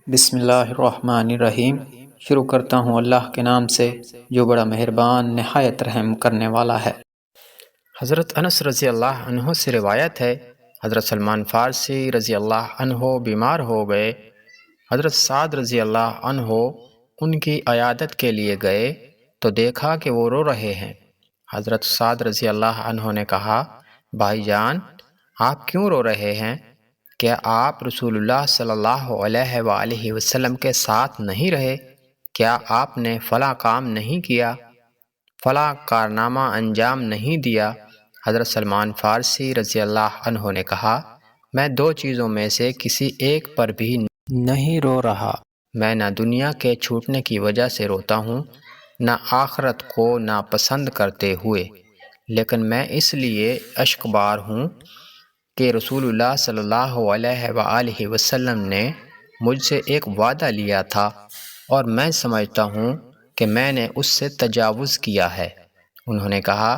بسم اللہ الرحمن الرحیم۔ شروع کرتا ہوں اللہ کے نام سے جو بڑا مہربان نہایت رحم کرنے والا ہے۔ حضرت انس رضی اللہ عنہ سے روایت ہے، حضرت سلمان فارسی رضی اللہ عنہ بیمار ہو گئے۔ حضرت سعد رضی اللہ عنہ ان کی عیادت کے لیے گئے تو دیکھا کہ وہ رو رہے ہیں۔ حضرت سعد رضی اللہ عنہ نے کہا، بھائی جان آپ کیوں رو رہے ہیں؟ کیا آپ رسول اللہ صلی اللہ علیہ وآلہ وسلم کے ساتھ نہیں رہے؟ کیا آپ نے فلاں کام نہیں کیا، فلاں کارنامہ انجام نہیں دیا؟ حضرت سلمان فارسی رضی اللہ عنہ نے کہا، میں دو چیزوں میں سے کسی ایک پر بھی نہیں رو رہا۔ میں نہ دنیا کے چھوٹنے کی وجہ سے روتا ہوں، نہ آخرت کو ناپسند کرتے ہوئے، لیکن میں اس لیے اشکبار ہوں کہ رسول اللہ صلی اللہ علیہ وآلہ وسلم نے مجھ سے ایک وعدہ لیا تھا اور میں سمجھتا ہوں کہ میں نے اس سے تجاوز کیا ہے۔ انہوں نے کہا،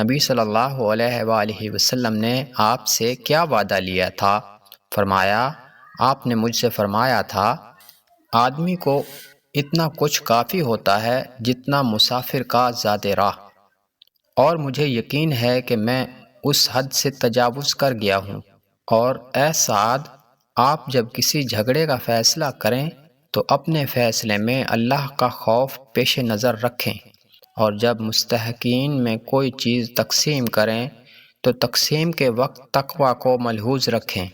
نبی صلی اللہ علیہ وآلہ وسلم نے آپ سے کیا وعدہ لیا تھا؟ فرمایا، آپ نے مجھ سے فرمایا تھا، آدمی کو اتنا کچھ کافی ہوتا ہے جتنا مسافر کا زاد راہ، اور مجھے یقین ہے کہ میں اس حد سے تجاوز کر گیا ہوں۔ اور اے سعد، آپ جب کسی جھگڑے کا فیصلہ کریں تو اپنے فیصلے میں اللہ کا خوف پیش نظر رکھیں، اور جب مستحقین میں کوئی چیز تقسیم کریں تو تقسیم کے وقت تقوی کو ملحوظ رکھیں،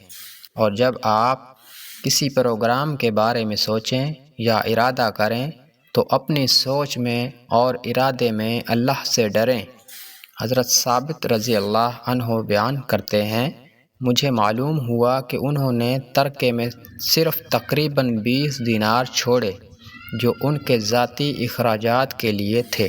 اور جب آپ کسی پروگرام کے بارے میں سوچیں یا ارادہ کریں تو اپنی سوچ میں اور ارادے میں اللہ سے ڈریں۔ حضرت ثابت رضی اللہ عنہ بیان کرتے ہیں، مجھے معلوم ہوا کہ انہوں نے ترکے میں صرف تقریباً 20 دینار چھوڑے جو ان کے ذاتی اخراجات کے لیے تھے۔